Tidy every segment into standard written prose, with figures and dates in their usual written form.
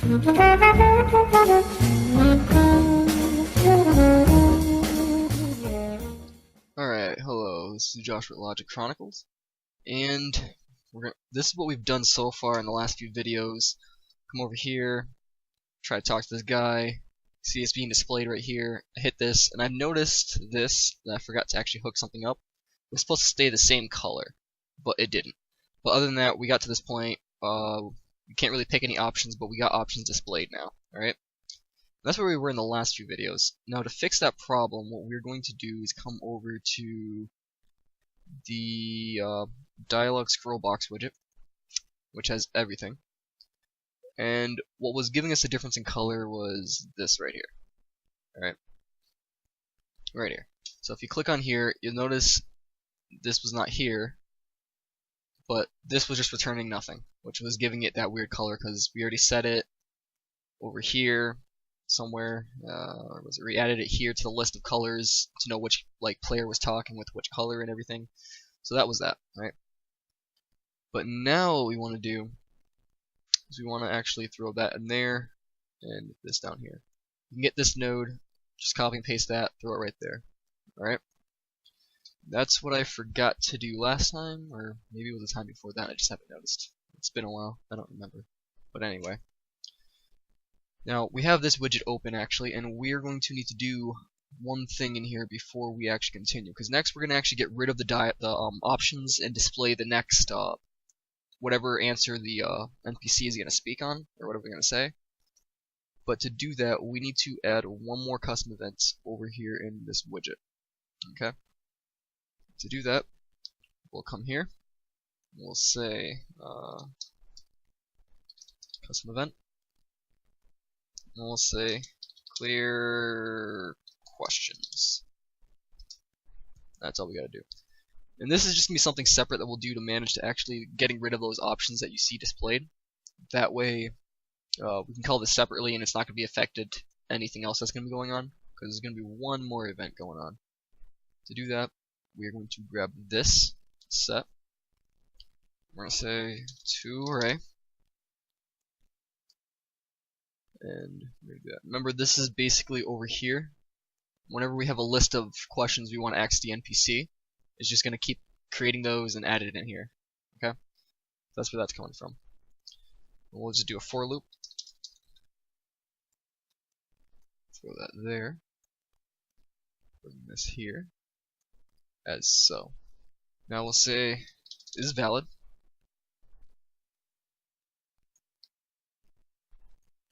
Alright, hello, this is Josh with Logic Chronicles, and this is what we've done so far in the last few videos. Come over here, try to talk to this guy, see it's being displayed right here, I hit this, and I've noticed this, that I forgot to actually hook something up. It was supposed to stay the same color, but it didn't. But other than that, we got to this point, we can't really pick any options, but we got options displayed now, alright? That's where we were in the last few videos. Now to fix that problem, what we're going to do is come over to the dialog scroll box widget, which has everything. And what was giving us a difference in color was this right here. Alright. Right here. So if you click on here, you'll notice this was not here, but this was just returning nothing, which was giving it that weird color because we already set it over here somewhere, or was it? We added it here to the list of colors to know which player was talking with which color and everything. So that was that, right? But now what we want to do is we want to actually throw that in there and this down here. You can get this node, just copy and paste that, throw it right there. Alright? That's what I forgot to do last time, or maybe it was the time before that, I just haven't noticed. It's been a while, I don't remember. But anyway. Now, we have this widget open actually, and we're going to need to do one thing in here before we actually continue. Because next we're going to actually get rid of the options and display the next whatever answer the NPC is going to speak on, or whatever we're going to say. But to do that, we need to add one more custom event over here in this widget. Okay? To do that, we'll come here, we'll say custom event, and we'll say clear questions. That's all we gotta do. And this is just gonna be something separate that we'll do to manage to actually getting rid of those options that you see displayed. That way, we can call this separately, and it's not gonna be affected anything else that's gonna be going on, because there's gonna be one more event going on. To do that, we are going to grab this set. We're going to say toArray. And we're going to do that. Remember, this is basically over here. Whenever we have a list of questions we want to ask the NPC, it's just going to keep creating those and add it in here. Okay? That's where that's coming from. And we'll just do a for loop. Throw that there. Bring this here. As so. Now we'll say is valid,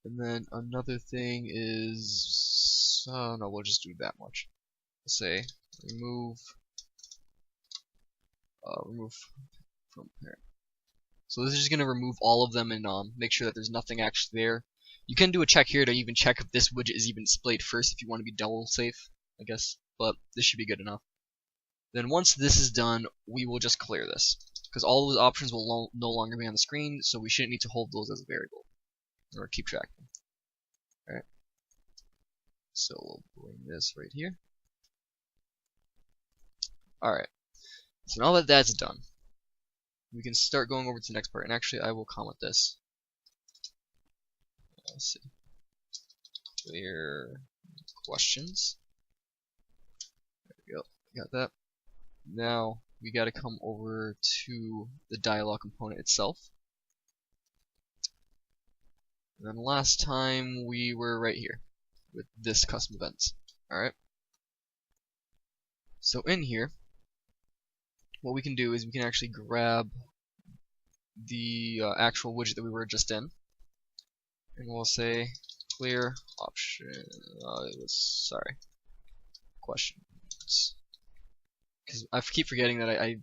and then another thing is no, we'll just do that much. We'll say remove from parent. So this is just gonna remove all of them and make sure that there's nothing actually there. You can do a check here to even check if this widget is even displayed first if you want to be double safe, I guess, but this should be good enough. Then once this is done, we will just clear this, because all those options will no longer be on the screen, so we shouldn't need to hold those as a variable, or keep track of them. Alright, so we'll bring this right here. Alright, so now that that's done, we can start going over to the next part, and actually I will comment this. Let's see. Clear questions. There we go, got that. Now we gotta come over to the dialog component itself. And then last time we were right here with this custom events. Alright. So in here, what we can do is we can actually grab the actual widget that we were just in, and we'll say clear option. Questions. Because I keep forgetting that I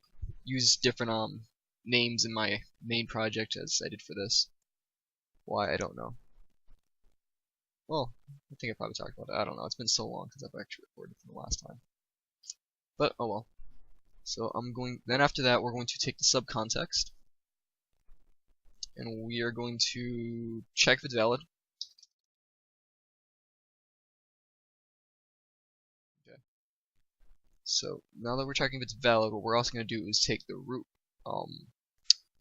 use different names in my main project as I did for this. Why, I don't know. Well, I think I probably talked about it. I don't know. It's been so long since I've actually recorded from the last time. But oh well. So then after that we're going to take the subcontext, and we are going to check if it's valid. So now that we're checking if it's valid, what we're also going to do is take the root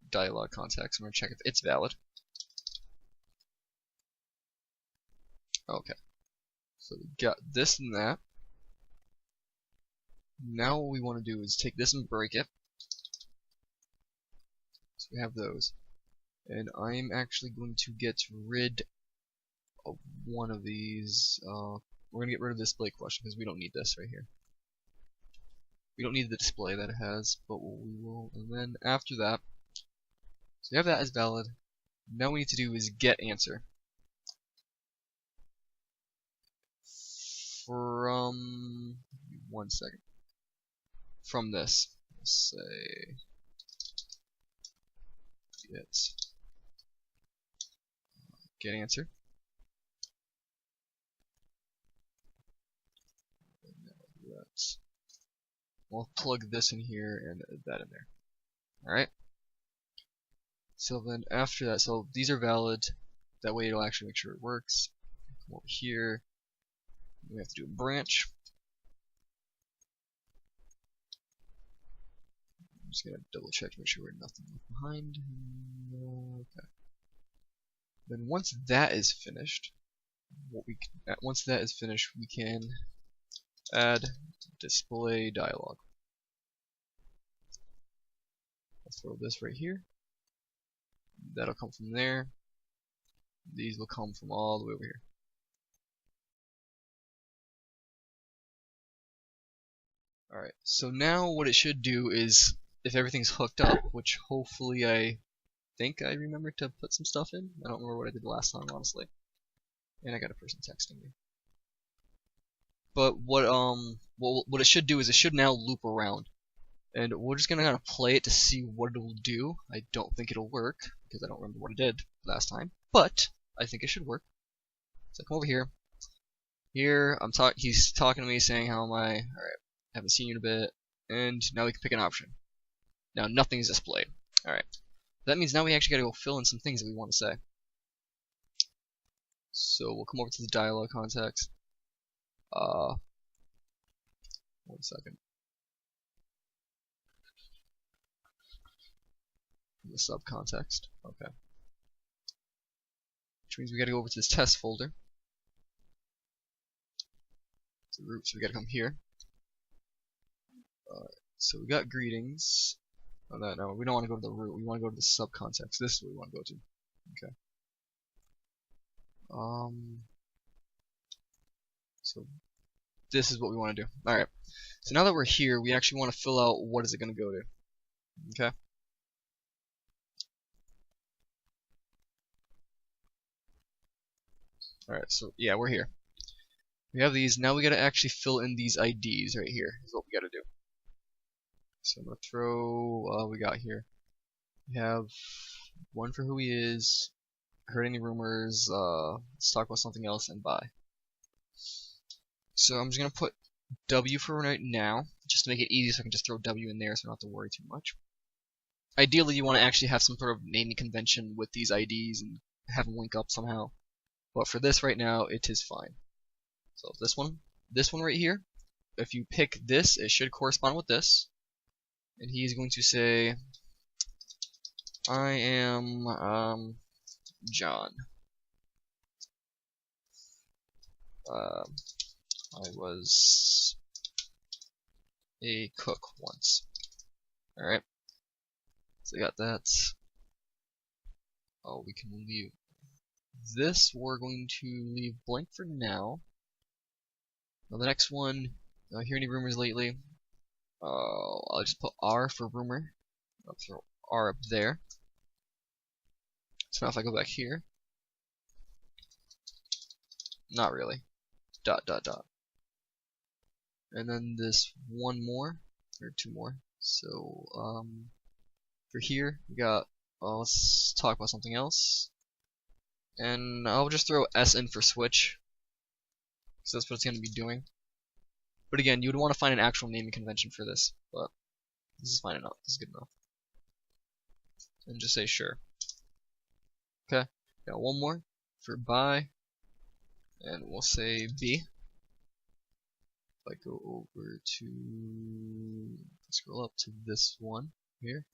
dialog context and we're going to check if it's valid. Okay, so we got this and that. Now what we want to do is take this and break it. So we have those. And I'm actually going to get rid of one of these. We're going to get rid of this display question because we don't need this right here. We don't need the display that it has, but we will. And then after that, so we have that as valid. Now what we need to do is get answer. From 1 second. From this, let's say get answer. We'll plug this in here and that in there. Alright. So then after that, so these are valid. That way it'll actually make sure it works. Come over here. We have to do a branch. I'm just gonna double check to make sure we're nothing left behind. Okay. Then once that is finished, once that is finished, we can add display dialog. I'll throw this right here. That'll come from there. These will come from all the way over here. Alright, so now what it should do is, if everything's hooked up, which hopefully I think I remember to put some stuff in. I don't remember what I did last time, honestly. And I got a person texting me. But what it should do is it should now loop around. And we're just gonna kind of play it to see what it'll do. I don't think it'll work, because I don't remember what it did last time. But I think it should work. So come over here. Here he's talking to me saying how am I? Alright, haven't seen you in a bit. And now we can pick an option. Now nothing is displayed. Alright. That means now we actually gotta go fill in some things that we want to say. So we'll come over to the dialog context. 1 second. The sub context. Okay. Which means we gotta go over to this test folder. It's the root, so we gotta come here. So we got greetings. Oh, no, we don't want to go to the root. We want to go to the sub context. This is what we want to go to. Okay. So this is what we want to do. Alright. So now that we're here, we actually want to fill out what is it going to go to. Okay. Alright, so yeah, we're here. We have these. Now we got to actually fill in these IDs right here. Is what we got to do. So I'm going to throw, we got here. We have one for who he is, heard any rumors, let's talk about something else, and bye. So I'm just going to put W for right now, just to make it easy so I can just throw W in there so I don't have to worry too much. Ideally you want to actually have some sort of naming convention with these IDs and have them link up somehow. But for this right now, it is fine. So this one right here, if you pick this, it should correspond with this. And he's going to say, I am John. I was a cook once. Alright. So I got that. Oh, we can leave this. We're going to leave blank for now. Now the next one, hear any rumors lately? I'll just put R for rumor. I'll throw R up there. So now if I go back here, not really. Dot dot dot. And then this one more, or two more. So for here we got, let's talk about something else. And I'll just throw S in for switch, so that's what it's going to be doing. But again, you would want to find an actual naming convention for this, but this is fine enough. This is good enough. And just say sure. Okay, got one more for bye, and we'll say B. If I go over to, scroll up to this one here,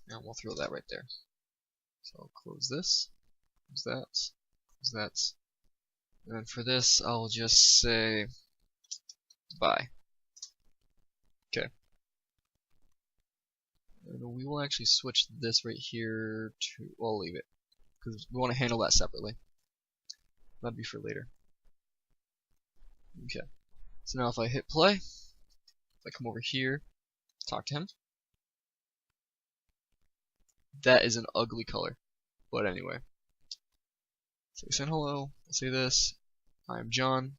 and we'll throw that right there. So I'll close this, close that, And for this, I'll just say bye. Okay. And we will actually switch this right here to, well, I'll leave it, because we want to handle that separately. That'd be for later. Okay. So now if I hit play, if I come over here, talk to him, that is an ugly color. But anyway. So we say hello, I'll say this, I'm John,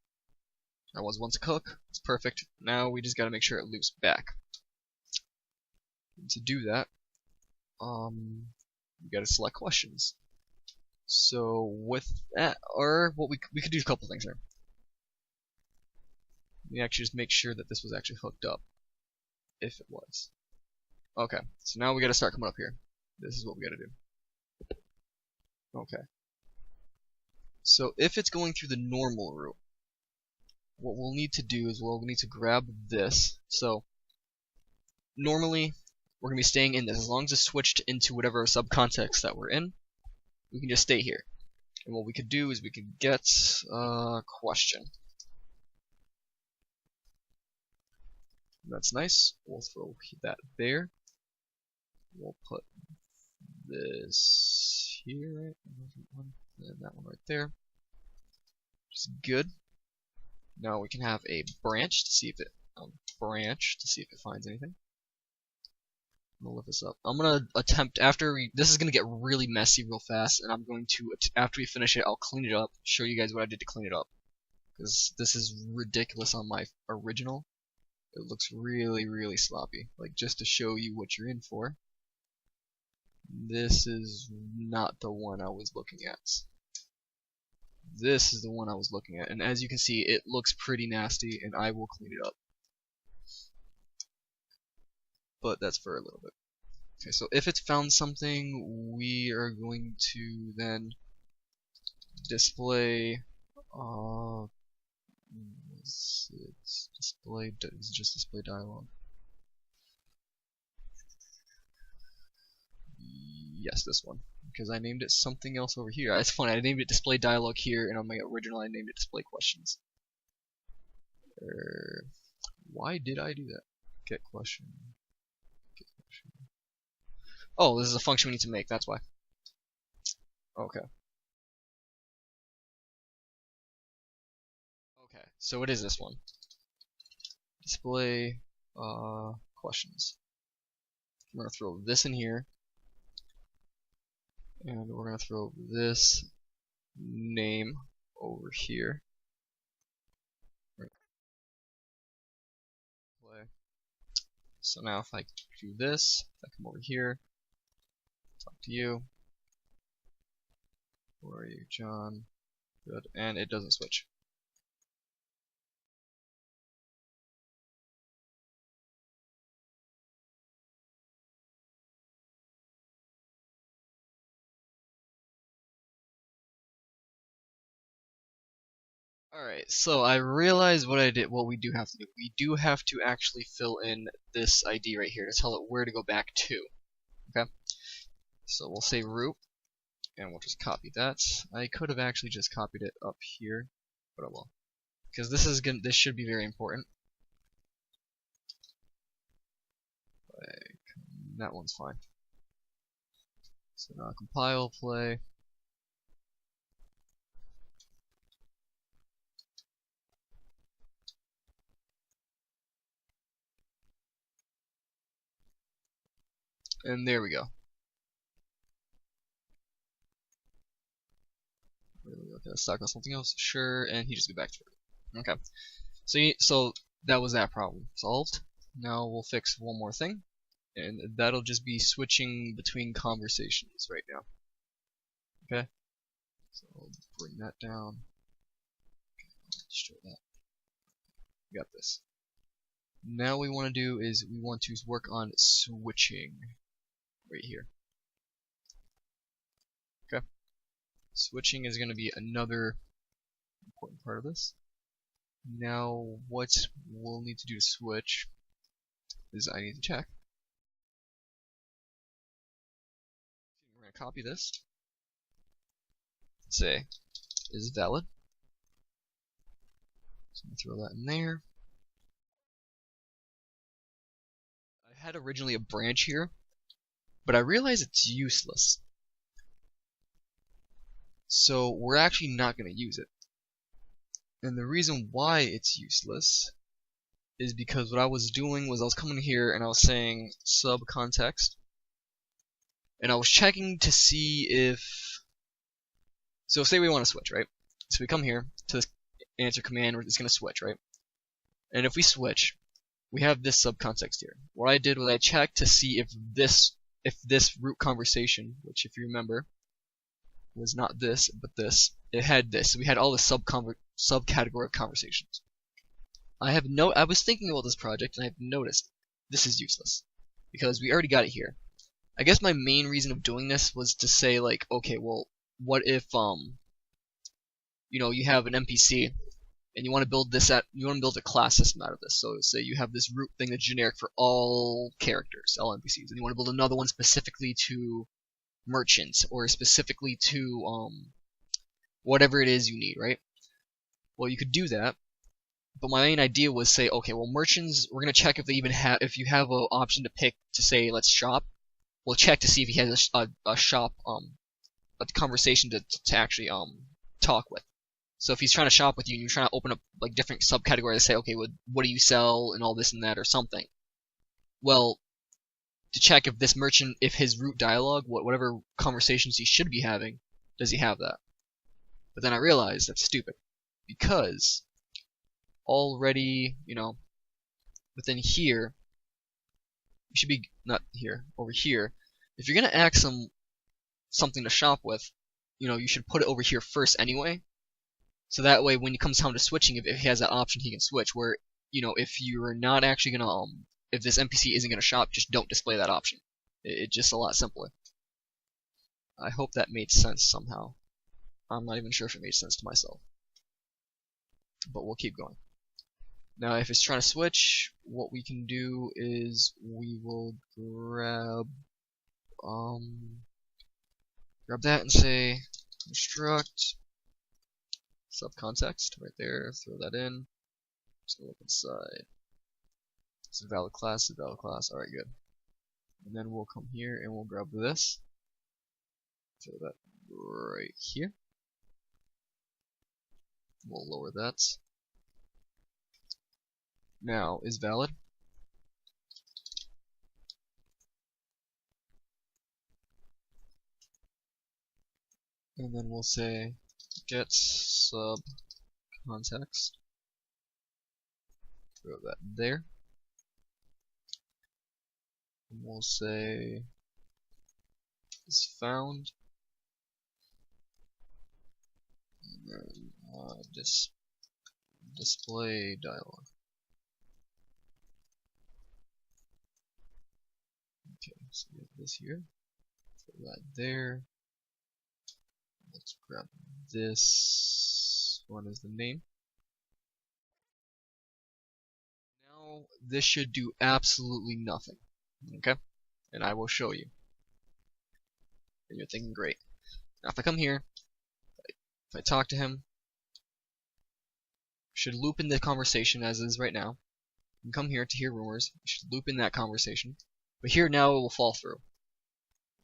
I was once a cook, it's perfect, now we just gotta make sure it loops back. And to do that, we gotta select questions. So with that, or what we could do a couple things here. We actually just make sure that this was actually hooked up, if it was. Okay, so now we gotta start coming up here. This is what we gotta do. Okay. So if it's going through the normal route, what we'll need to do is we'll need to grab this. So normally we're gonna be staying in this as long as it's switched into whatever subcontext that we're in. We can just stay here. And what we could do is we could get a question. That's nice. We'll throw that there. We'll put this here, and that one right there. Which is good. Now we can have a branch to see if it finds anything. I'm gonna lift this up. I'm gonna attempt this is gonna get really messy real fast, and I'm going to after we finish it, I'll clean it up, show you guys what I did to clean it up, because this is ridiculous on my original. It looks really sloppy. Like, just to show you what you're in for. This is not the one I was looking at. This is the one I was looking at, and as you can see, it looks pretty nasty, and I will clean it up. But that's for a little bit. Okay, so if it's found something, we are going to then display. Is it just display dialog? Yes, this one, because I named it something else over here. It's funny, I named it display dialog here, and on my original I named it display questions. Why did I do that? Get question. Oh, this is a function we need to make, that's why. Okay. Okay, so it is this one. Display questions. We're gonna throw this in here, and we're gonna throw this name over here. So now if I do this, if I come over here, talk to you. Where are you, John? Good, and it doesn't switch. Alright, so I realized what I did. What we do have to do. We do have to actually fill in this ID right here to tell it where to go back to. Okay? So we'll say root, and we'll just copy that. I could have actually just copied it up here, but I will. Because this should be very important. Like, that one's fine. So now compile, play. And there we go. Okay, let's talk about something else. Sure, and he just go back to it. Okay. So that was that problem solved. Now we'll fix one more thing, and that'll just be switching between conversations right now. Okay. So I'll bring that down. Okay, destroy that. We got this. Now what we want to do is we want to work on switching right here. Okay. Switching is going to be another important part of this. Now what we'll need to do to switch is I need to check. We're going to copy this. Say is valid. So I'm gonna throw that in there. I had originally a branch here, but I realize it's useless. So we're actually not going to use it. And the reason why it's useless is because what I was doing was I was coming here and I was saying sub context, and I was checking to see if, so say we want to switch, right? So we come here to this answer command where it's going to switch, right? And if we switch, we have this subcontext here. What I did was I checked to see if this root conversation, which if you remember was not this but this, it had this. So we had all the subcategory of conversations. I was thinking about this project and I've noticed this is useless because we already got it here. I guess my main reason of doing this was to say like, okay, well, what if you know, you have an NPC and you want to build a class system out of this. So say you have this root thing that's generic for all characters, all NPCs, and you want to build another one specifically to merchants or specifically to whatever it is you need, right? Well, you could do that, but my main idea was say, okay, well, merchants, we're gonna check if they even have, if you have an option to pick to say let's shop. We'll check to see if he has a shop a conversation to actually talk with. So if he's trying to shop with you and you're trying to open up like different subcategories to say, okay, what do you sell and all this and that or something. Well, to check if this merchant, if his root dialogue, whatever conversations he should be having, does he have that? But then I realized that's stupid, because already, you know, within here, you should be, not here, over here, if you're gonna ask something to shop with, you know, you should put it over here first anyway, so that way when it comes time to switching, if he has that option, he can switch, where, you know, if you're not actually gonna, if this NPC isn't gonna shop, just don't display that option. It's just a lot simpler. I hope that made sense somehow. I'm not even sure if it made sense to myself. But we'll keep going. Now if it's trying to switch, what we can do is we will grab that and say construct subcontext right there, throw that in. Just look inside. It's a valid class, alright, good. And then we'll come here and we'll grab this. Throw that right here. We'll lower that. Now is valid. And then we'll say get sub context. Throw that there. And we'll say is found. And then display dialog. Okay, so we have this here. Throw that there. Let's grab this one as the name. Now this should do absolutely nothing. Okay? And I will show you. And you're thinking, great. Now if I come here, if I talk to him, should loop in the conversation as is right now. And come here to hear rumors, should loop in that conversation. But here now it will fall through.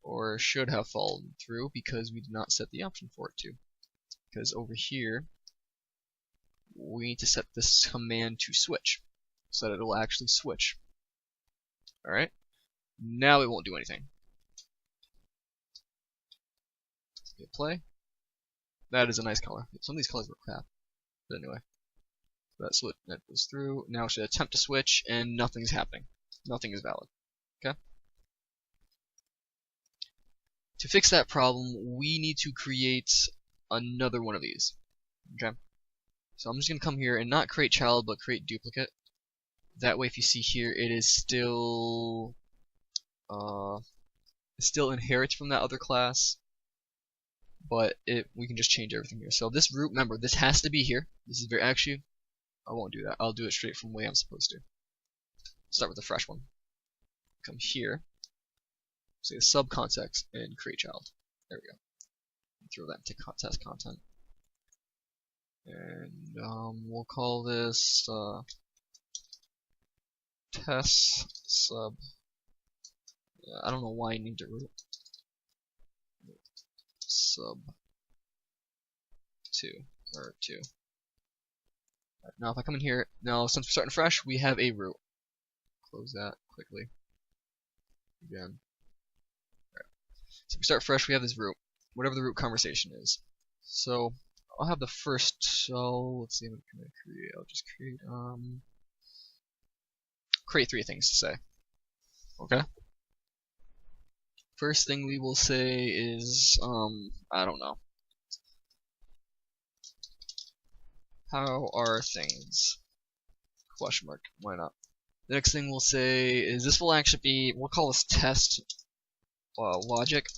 Or should have fallen through because we did not set the option for it to. Because over here, we need to set this command to switch, so that it will actually switch. Alright? Now it won't do anything. Let's hit play. That is a nice color. Some of these colors were crap. But anyway. That goes through. Now it should attempt to switch, and nothing's happening. Nothing is valid. Okay? To fix that problem, we need to create another one of these. Okay? So I'm just going to come here and not create child, but create duplicate. That way, if you see here, it is still inherits from that other class, but we can just change everything here. So this root, remember, this has to be here. This is very, actually, I won't do that. I'll do it straight from the way I'm supposed to. Start with a fresh one. Come here, say subcontext, and create child. There we go. Throw that into test content. And we'll call this test sub. I don't know why you need to root sub 2 or 2. Right, now if I come in here, now since we're starting fresh, we have a root. Close that quickly. Again. Right. So if we start fresh, we have this root, whatever the root conversation is. So I'll have the first. So let's see what can I create. I'll just create 3 things to say. Okay. First thing we will say is I don't know. How are things? Question mark. Why not? The next thing we'll say is this will actually be, we'll call this test logic.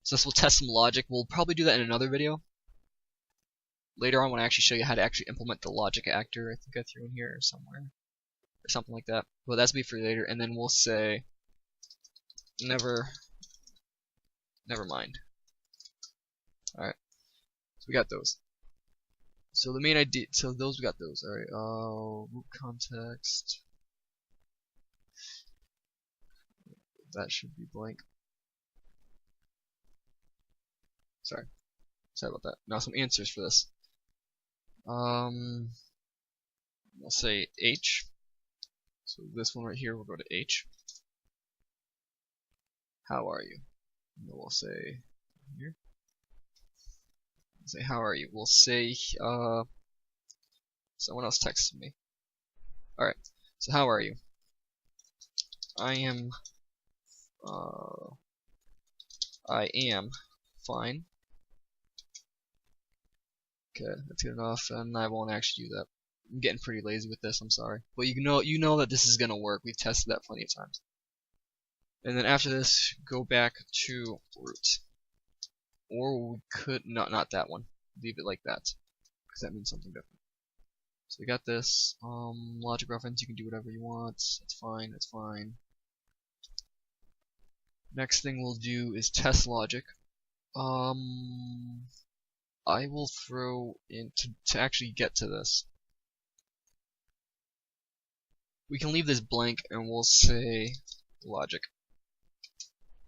So this will test some logic. We'll probably do that in another video. Later on when I actually show you how to actually implement the logic actor. I think I threw in here somewhere. Or something like that. But that's be for later. And then we'll say never mind. Alright. So we got those. So the main idea, so those we got those. Alright, root context. That should be blank. Sorry about that. Now some answers for this. I'll say H. So this one right here, we'll go to H. How are you? And we'll say here. Say how are you? We'll say someone else texted me. Alright, so how are you? I am fine. Okay, that's good enough, and I won't actually do that. I'm getting pretty lazy with this, I'm sorry. But you know that this is gonna work. We've tested that plenty of times. And then after this, go back to root. Or we could not that one. Leave it like that. Because that means something different. So we got this. Logic reference, you can do whatever you want. That's fine, that's fine. Next thing we'll do is test logic. I will throw in to actually get to this. We can leave this blank and we'll say logic.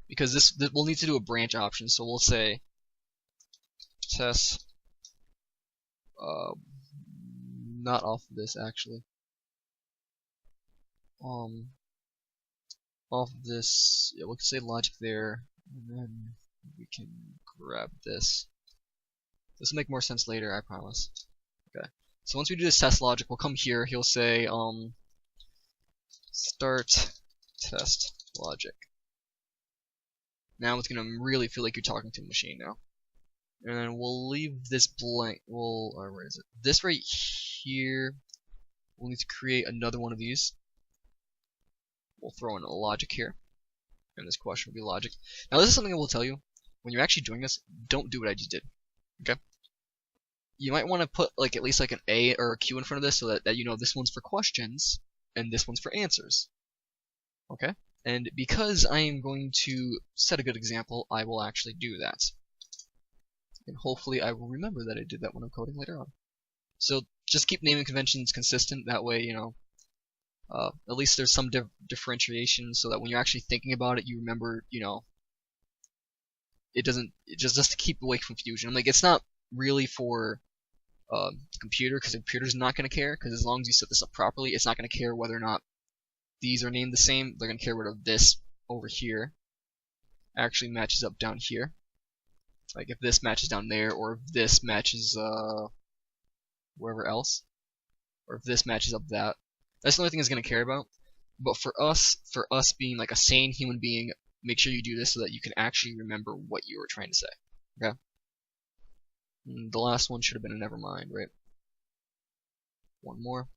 Because this we'll need to do a branch option, so we'll say test not off of this actually. Off of this, yeah, we can say logic there, and then we can grab this. This will make more sense later, I promise. Okay. So once we do this test logic, we'll come here, he'll say start test logic. Now it's gonna really feel like you're talking to a machine now. And then we'll leave this blank. Where is it? This right here. We'll need to create another one of these. We'll throw in a logic here, and this question will be logic. Now this is something I will tell you. When you're actually doing this, don't do what I just did. Okay? You might want to put like at least like an A or a Q in front of this, so that you know this one's for questions and this one's for answers. Okay? And because I am going to set a good example, I will actually do that. And hopefully I will remember that I did that when I'm coding later on. So just keep naming conventions consistent, that way, you know, at least there's some differentiation, so that when you're actually thinking about it, you remember, you know, it just to keep away from confusion. I'm like, it's not really for the computer, because the computer's not going to care, because as long as you set this up properly, it's not going to care whether or not these are named the same. They're going to care whether this over here actually matches up down here. Like if this matches down there, or if this matches wherever else, or if this matches up that. That's the only thing it's going to care about. But for us being like a sane human being, make sure you do this so that you can actually remember what you were trying to say. Okay? And the last one should have been a never mind, right? One more.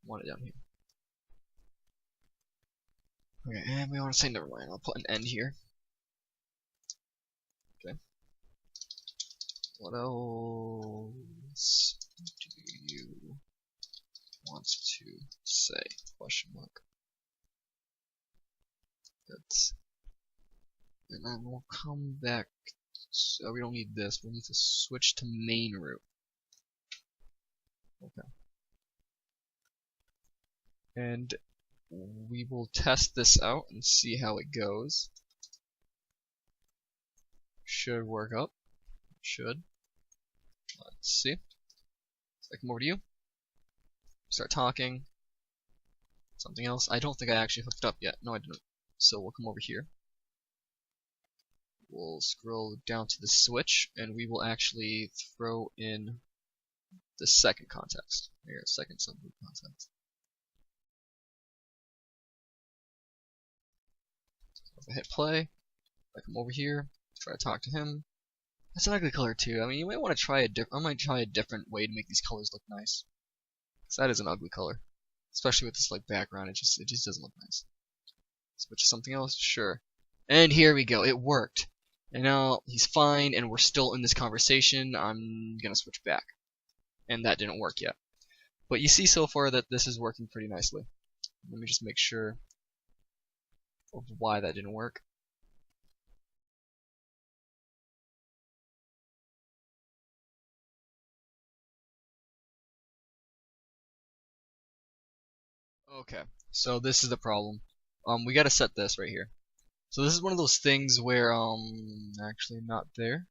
Want it down here. Okay, and we want to say never mind. I'll put an end here. Okay. What else do you want to say? Question mark. That's, and then we'll come back So we don't need this. We need to switch to main route. Okay. And we will test this out and see how it goes. Should work up. Should. Let's see. So I come over to you. Start talking. Something else. I don't think I actually hooked up yet. No, I didn't. So we'll come over here. We'll scroll down to the switch, and we will actually throw in the second context. Here, second subgroup context. So if I hit play, I come over here, try to talk to him. That's an ugly color too. I mean, you might want to try a I might try a different way to make these colors look nice. Cause that is an ugly color, especially with this like background. It just doesn't look nice. Switch to something else, sure. And here we go. It worked. And now he's fine, and we're still in this conversation. I'm gonna switch back, and that didn't work yet. But you see so far that this is working pretty nicely. Let me just make sure of why that didn't work. Okay, so this is the problem. We gotta set this right here. So this is one of those things where, actually not there.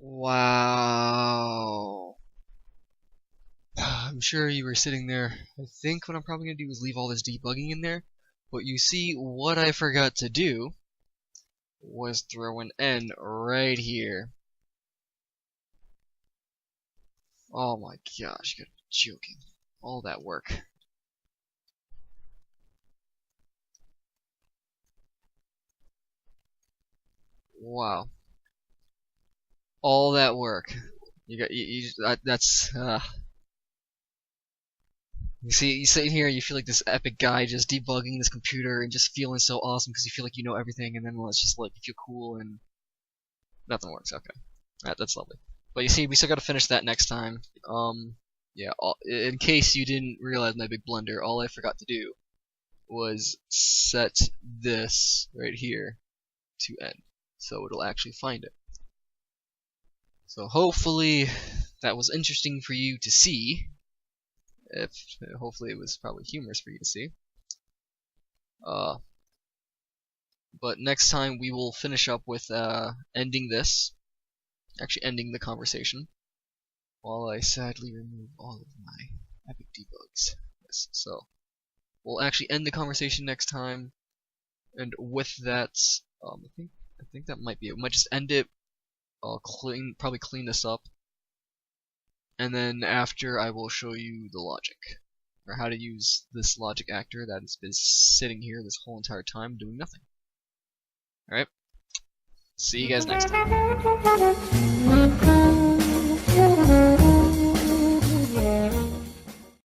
Wow. I'm sure you were sitting there. I think what I'm probably going to do is leave all this debugging in there. But you see, what I forgot to do was throw an N right here. Oh my gosh, you gotta be joking. All that work. Wow. All that work. That's you see, you sit here, you feel like this epic guy just debugging this computer and just feeling so awesome because you feel like you know everything, and then it's just like you feel cool and nothing works. Okay, that's lovely. But you see, we still got to finish that next time. Yeah. In case you didn't realize my big blunder, all I forgot to do was set this right here to N, so it'll actually find it. So hopefully that was interesting for you to see. Hopefully it was probably humorous for you to see. But next time we will finish up with ending this, actually ending the conversation, while I sadly remove all of my epic debugs. Yes, so we'll actually end the conversation next time, and with that, I think that might be it. We might just end it. I'll probably clean this up. And then after I will show you the logic, or how to use this logic actor that has been sitting here this whole entire time doing nothing. Alright? See you guys next time.